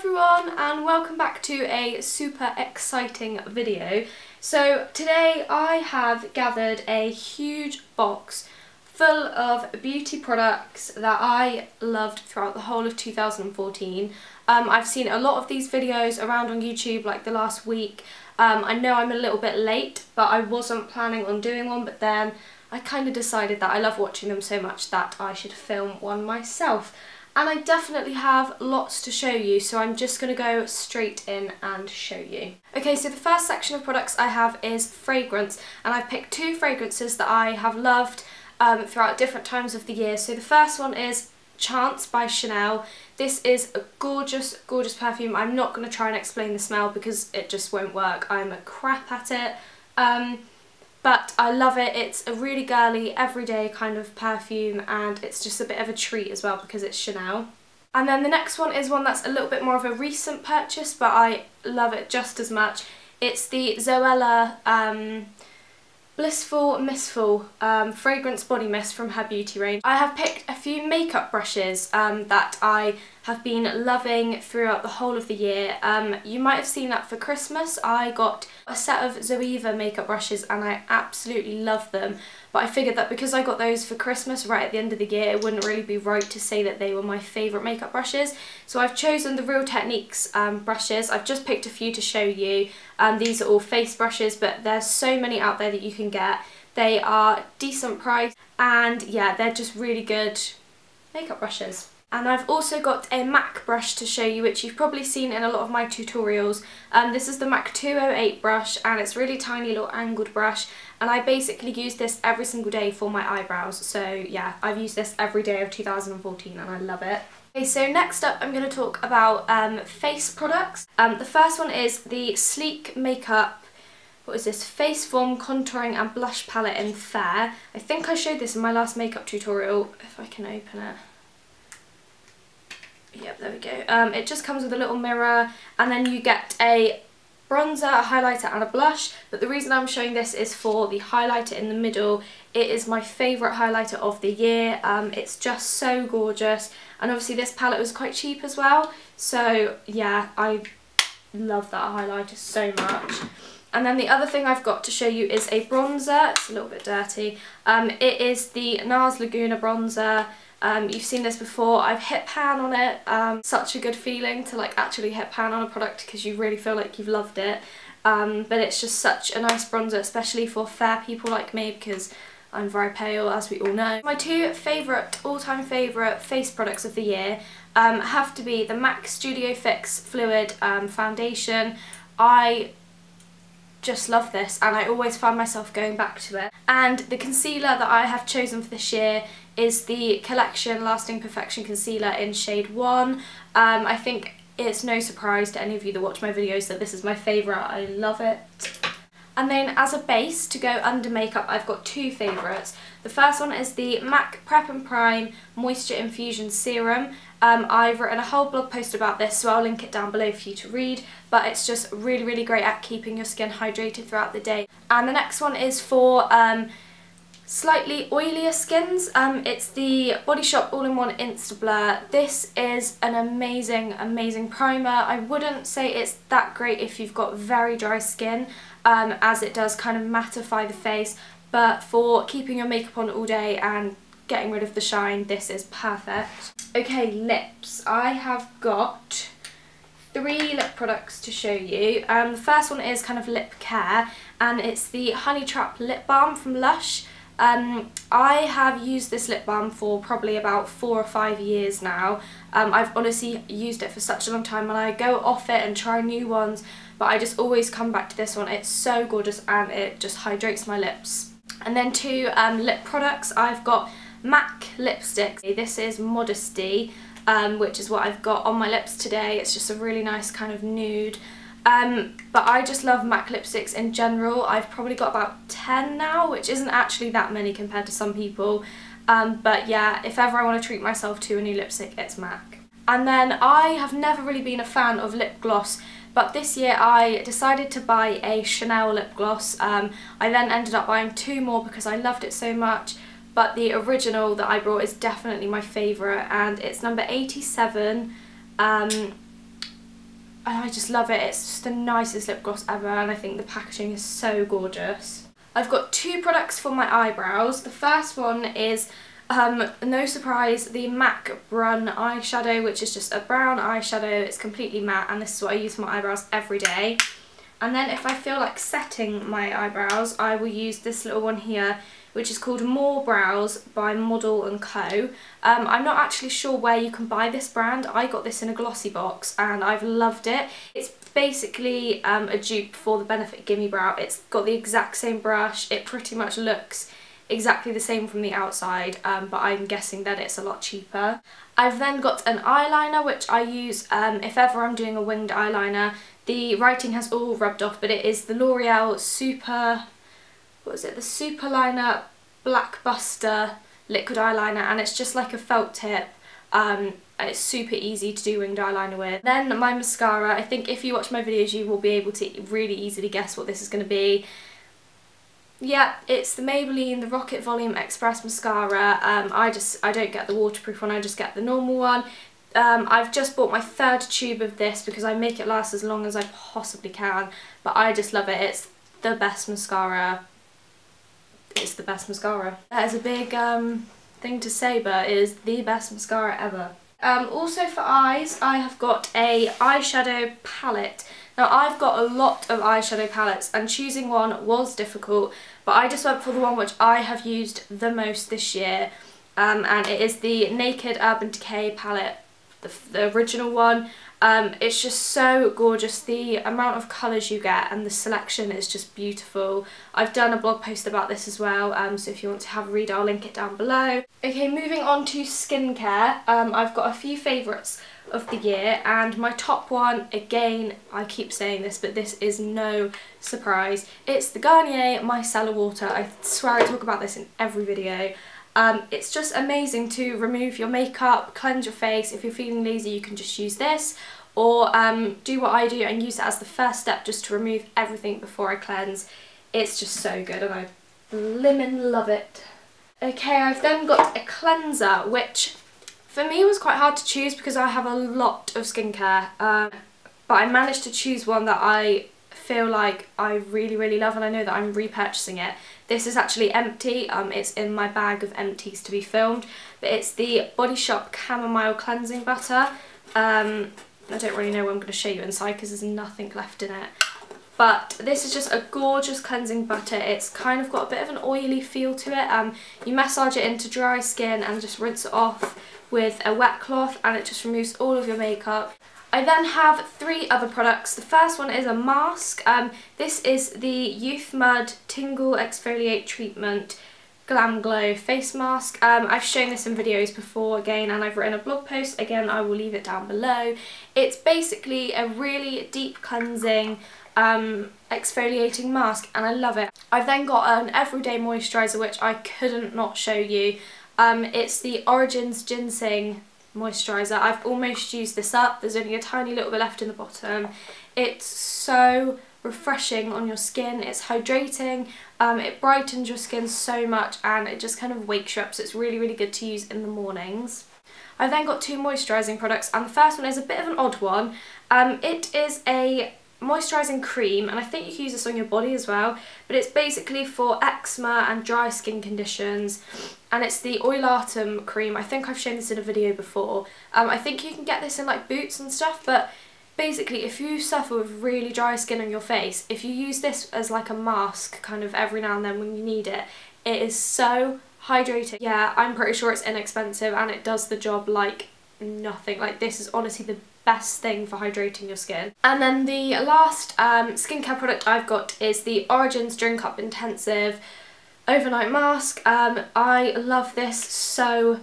everyone and welcome back to a super exciting video. So today I have gathered a huge box full of beauty products that I loved throughout the whole of 2014. I've seen a lot of these videos around on YouTube like the last week. I know I'm a little bit late, but I wasn't planning on doing one, but then I kind of decided that I love watching them so much that I should film one myself. And I definitely have lots to show you, so I'm just going to go straight in and show you. Okay, so the first section of products I have is fragrance, and I've picked two fragrances that I have loved throughout different times of the year. So the first one is Chance by Chanel. This is a gorgeous, gorgeous perfume. I'm not going to try and explain the smell because it just won't work. I'm a crap at it. But I love it. It's a really girly, everyday kind of perfume, and it's just a bit of a treat as well because it's Chanel. And then the next one is one that's a little bit more of a recent purchase, but I love it just as much. It's the Zoella Blissful Mistful fragrance body mist from her beauty range. I have picked a few makeup brushes that I have been loving throughout the whole of the year. You might have seen that for Christmas I got a set of Zoeva makeup brushes and I absolutely love them, but I figured that because I got those for Christmas right at the end of the year, it wouldn't really be right to say that they were my favourite makeup brushes. So I've chosen the Real Techniques brushes. I've just picked a few to show you. These are all face brushes, but there's so many out there that you can get. They are decent price and yeah, they're just really good makeup brushes. And I've also got a MAC brush to show you, which you've probably seen in a lot of my tutorials. This is the MAC 208 brush, and it's a really tiny little angled brush, and I basically use this every single day for my eyebrows. So yeah, I've used this every day of 2014 and I love it. Okay, so next up I'm going to talk about face products. The first one is the Sleek Makeup, what is this, Face Form Contouring and Blush Palette in Fair. I think I showed this in my last makeup tutorial, if I can open it. Yep, there we go. It just comes with a little mirror, and then you get a bronzer, a highlighter and a blush, but the reason I'm showing this is for the highlighter in the middle. It is my favourite highlighter of the year. It's just so gorgeous, and obviously this palette was quite cheap as well, so yeah, I love that highlighter so much. And then the other thing I've got to show you is a bronzer. It's a little bit dirty. It is the NARS Laguna bronzer. You've seen this before. I've hit pan on it. Such a good feeling to like actually hit pan on a product because you really feel like you've loved it. But it's just such a nice bronzer, especially for fair people like me because I'm very pale, as we all know. My two all-time favourite face products of the year have to be the MAC Studio Fix Fluid Foundation. I just love this and I always find myself going back to it. And the concealer that I have chosen for this year is the Collection Lasting Perfection Concealer in shade 1. I think it's no surprise to any of you that watch my videos that this is my favourite. I love it. And then as a base to go under makeup, I've got two favourites. The first one is the MAC Prep and Prime Moisture Infusion Serum. I've written a whole blog post about this, so I'll link it down below for you to read, but it's just really, really great at keeping your skin hydrated throughout the day. And the next one is for slightly oilier skins. It's the Body Shop All-in-One Insta Blur. This is an amazing, amazing primer. I wouldn't say it's that great if you've got very dry skin, as it does kind of mattify the face, but for keeping your makeup on all day and getting rid of the shine, this is perfect. Okay, lips. I have got three lip products to show you. The first one is kind of lip care, and it's the Honey Trap Lip Balm from Lush. I have used this lip balm for probably about 4 or 5 years now. I've honestly used it for such a long time and I go off it and try new ones, but I just always come back to this one. It's so gorgeous and it just hydrates my lips. And then two lip products. I've got MAC lipsticks. This is Modesty, which is what I've got on my lips today. It's just a really nice kind of nude. But I just love MAC lipsticks in general. I've probably got about 10 now, which isn't actually that many compared to some people. But yeah, if ever I want to treat myself to a new lipstick, it's MAC. And then I have never really been a fan of lip gloss, but this year I decided to buy a Chanel lip gloss. I then ended up buying two more because I loved it so much. But the original that I brought is definitely my favourite, and it's number 87. I just love it. It's just the nicest lip gloss ever, and I think the packaging is so gorgeous. I've got 2 products for my eyebrows. The first one is, no surprise, the MAC Brun eyeshadow, which is just a brown eyeshadow. It's completely matte, and this is what I use for my eyebrows every day. And then if I feel like setting my eyebrows, I will use this little one here, which is called More Brows by Model & Co. I'm not actually sure where you can buy this brand. I got this in a glossy box and I've loved it. It's basically a dupe for the Benefit Gimme Brow. It's got the exact same brush. It pretty much looks exactly the same from the outside, but I'm guessing that it's a lot cheaper. I've then got an eyeliner, which I use if ever I'm doing a winged eyeliner. The writing has all rubbed off, but it is the L'Oreal Super, what is it, the Superliner Black Buster liquid eyeliner, and it's just like a felt tip. It's super easy to do winged eyeliner with. Then my mascara. I think if you watch my videos you will be able to really easily guess what this is going to be. Yeah, it's the Maybelline the Rocket Volume Express mascara. I don't get the waterproof one, I just get the normal one. I've just bought my 3rd tube of this because I make it last as long as I possibly can, but I just love it. It's the best mascara. It's the best mascara. That is a big thing to say, but it is the best mascara ever. Also for eyes, I have got a eyeshadow palette. Now I've got a lot of eyeshadow palettes and choosing one was difficult, but I just went for the one which I have used the most this year, and it is the Naked Urban Decay palette, the original one. It's just so gorgeous. The amount of colours you get and the selection is just beautiful. I've done a blog post about this as well, so if you want to have a read I'll link it down below. Okay, moving on to skincare. I've got a few favourites of the year, and my top one, again, I keep saying this, but this is no surprise. It's the Garnier Micellar Water. I swear I talk about this in every video. It's just amazing to remove your makeup, cleanse your face. If you're feeling lazy you can just use this, or do what I do and use it as the first step just to remove everything before I cleanse. It's just so good and I blimmin' love it. Okay, I've then got a cleanser, which for me was quite hard to choose because I have a lot of skincare, but I managed to choose one that I feel like I really love, and I know that I'm repurchasing it. This is actually empty, it's in my bag of empties to be filmed, but it's the Body Shop Chamomile Cleansing Butter. I don't really know what I'm going to show you inside because there's nothing left in it. But this is just a gorgeous cleansing butter. It's kind of got a bit of an oily feel to it. You massage it into dry skin and just rinse it off with a wet cloth, and it just removes all of your makeup. I then have 3 other products. The first one is a mask. This is the Youth Mud Tingle Exfoliate Treatment Glam Glow Face Mask. I've shown this in videos before again, and I've written a blog post. Again, I will leave it down below. It's basically a really deep cleansing exfoliating mask, and I love it. I've then got an everyday moisturiser which I couldn't not show you. It's the Origins Ginseng moisturiser. I've almost used this up. There's only a tiny little bit left in the bottom. It's so refreshing on your skin. It's hydrating. It brightens your skin so much, and it just kind of wakes you up, so it's really good to use in the mornings. I've then got 2 moisturising products, and the first one is a bit of an odd one. It is a moisturising cream, and I think you can use this on your body as well, but it's basically for eczema and dry skin conditions, and it's the Oilatum cream. I think I've shown this in a video before. I think you can get this in like Boots and stuff, but basically if you suffer with really dry skin on your face, if you use this as like a mask kind of every now and then when you need it, it is so hydrating. Yeah, I'm pretty sure it's inexpensive and it does the job like nothing. Like, this is honestly the best thing for hydrating your skin. And then the last skincare product I've got is the Origins Drink Up Intensive Overnight Mask. I love this so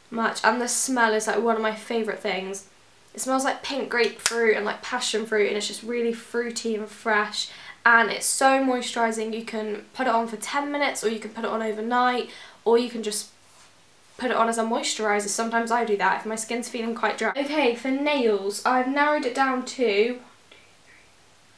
much, and the smell is like one of my favourite things. It smells like pink grapefruit and like passion fruit, and it's just really fruity and fresh, and it's so moisturising. You can put it on for 10 minutes, or you can put it on overnight, or you can just put it on as a moisturiser. Sometimes I do that if my skin's feeling quite dry. Okay, for nails, I've narrowed it down to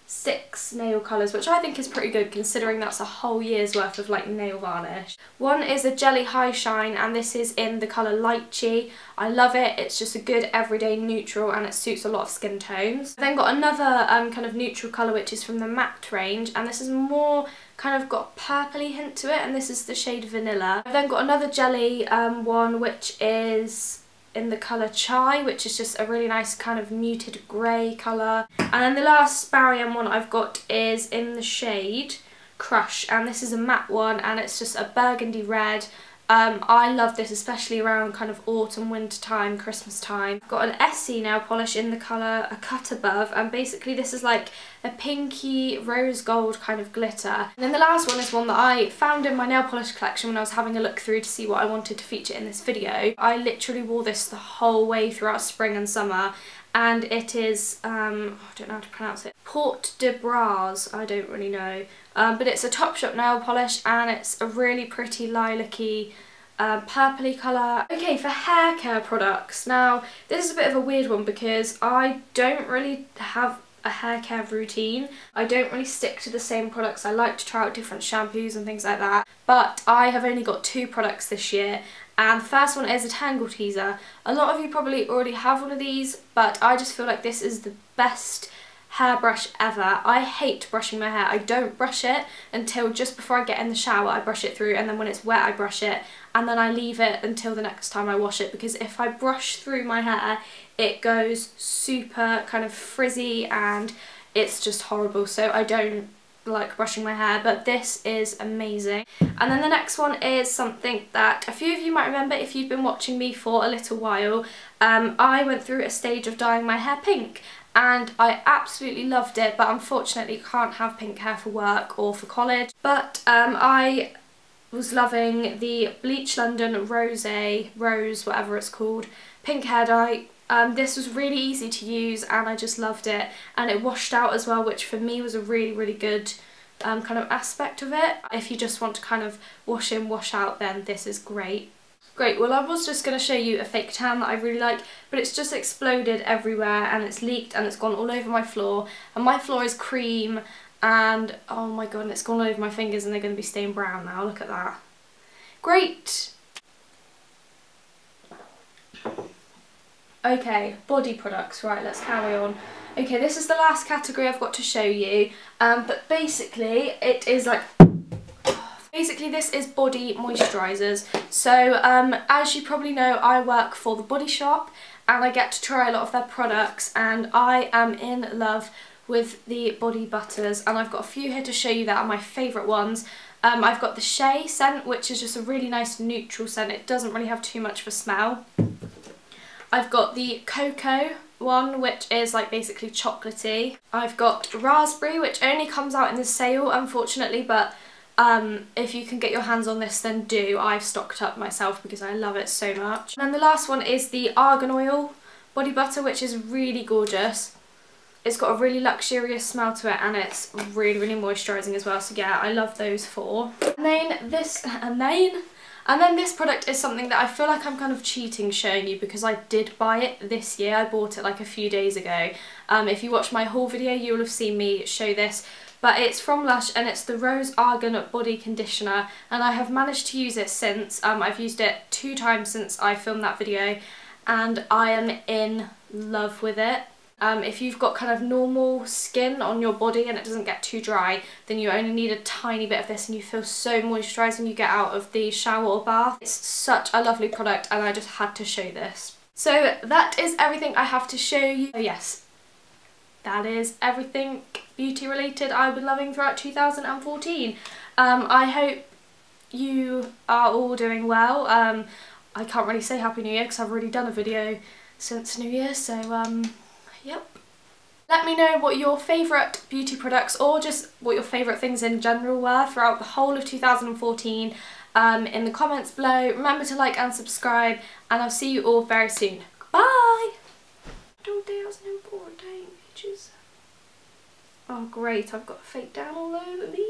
6 nail colours, which I think is pretty good considering that's a whole year's worth of like nail varnish. One is a Jelly High Shine, and this is in the colour Lychee. I love it. It's just a good everyday neutral and it suits a lot of skin tones. I've then got another kind of neutral colour which is from the matte range, and this is more kind of got a purpley hint to it, and this is the shade Vanilla. I've then got another jelly one which is in the colour Chai, which is just a really nice kind of muted grey colour. And then the last Barry M one I've got is in the shade Crush, and this is a matte one and it's just a burgundy red. I love this, especially around kind of autumn, winter time, Christmas time. I've got an Essie nail polish in the colour A Cut Above, and basically this is like a pinky rose gold kind of glitter. And then the last one is one that I found in my nail polish collection when I was having a look through to see what I wanted to feature in this video. I literally wore this the whole way throughout spring and summer, and it is, I don't know how to pronounce it, Porte de Bras, I don't really know. But it's a Topshop nail polish and it's a really pretty lilac-y, purpley colour. Okay, for hair care products. Now, this is a bit of a weird one because I don't really have a hair care routine. I don't really stick to the same products. I like to try out different shampoos and things like that. But I have only got 2 products this year. And the first one is a Tangle Teezer. A lot of you probably already have one of these, but I just feel like this is the best hairbrush ever. I hate brushing my hair. I don't brush it until just before I get in the shower. I brush it through, and then when it's wet I brush it, and then I leave it until the next time I wash it, because if I brush through my hair it goes super kind of frizzy and it's just horrible. So I don't like brushing my hair, but this is amazing. And then the next one is something that a few of you might remember if you've been watching me for a little while. I went through a stage of dyeing my hair pink, and I absolutely loved it, but unfortunately can't have pink hair for work or for college. But I was loving the Bleach London Rose, whatever it's called, pink hair dye. This was really easy to use and I just loved it, and it washed out as well, which for me was a really good kind of aspect of it. If you just want to kind of wash in, wash out, then this is great. Great, well I was just going to show you a fake tan that I really like, but it's just exploded everywhere and it's leaked and it's gone all over my floor, and my floor is cream and oh my god, and it's gone all over my fingers and they're going to be stained brown now, look at that. Great! Okay, body products, right, let's carry on. Okay, this is the last category I've got to show you, but basically it is like, basically this is body moisturisers. So as you probably know, I work for The Body Shop and I get to try a lot of their products, and I am in love with the body butters, and I've got a few here to show you that are my favourite ones. I've got the Shea scent, which is just a really nice neutral scent. It doesn't really have too much of a smell. I've got the Cocoa one, which is like basically chocolatey. I've got Raspberry, which only comes out in the sale unfortunately, but if you can get your hands on this then do. I've stocked up myself because I love it so much. And then the last one is the Argan Oil body butter, which is really gorgeous. It's got a really luxurious smell to it and it's really moisturising as well, so yeah, I love those 4. And then this product is something that I feel like I'm kind of cheating showing you because I did buy it this year. I bought it like a few days ago. If you watch my haul video you will have seen me show this, but it's from Lush and it's the Rose Argan Body Conditioner, and I have managed to use it since. I've used it 2 times since I filmed that video and I am in love with it. If you've got kind of normal skin on your body and it doesn't get too dry, then you only need a tiny bit of this and you feel so moisturised when you get out of the shower or bath. It's such a lovely product and I just had to show this. So that is everything I have to show you. Oh yes, that is everything beauty related I've been loving throughout 2014. I hope you are all doing well. I can't really say Happy New Year because I've already done a video since New Year, so yep. Let me know what your favourite beauty products or just what your favourite things in general were throughout the whole of 2014 in the comments below. Remember to like and subscribe, and I'll see you all very soon. Bye! 2014, bitches. Oh great, I've got a fake down all over me.